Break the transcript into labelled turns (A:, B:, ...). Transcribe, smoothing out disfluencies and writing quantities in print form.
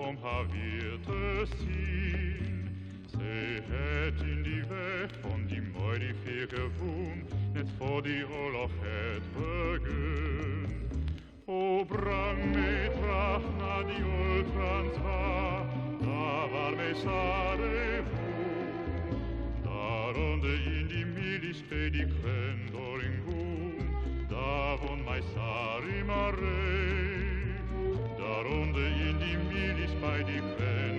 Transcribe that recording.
A: om har virte sin. Se het in die weg van die mooi die veel gewoon, net voor die oorlog het begin. O brang me terug na die old Transvaal, daar waar mij Sarajevo. Daaronder in die milies bij die Krendoringoen, daar woont mij Sari Maree. Daaronder in die milies bij die Krendoringoen,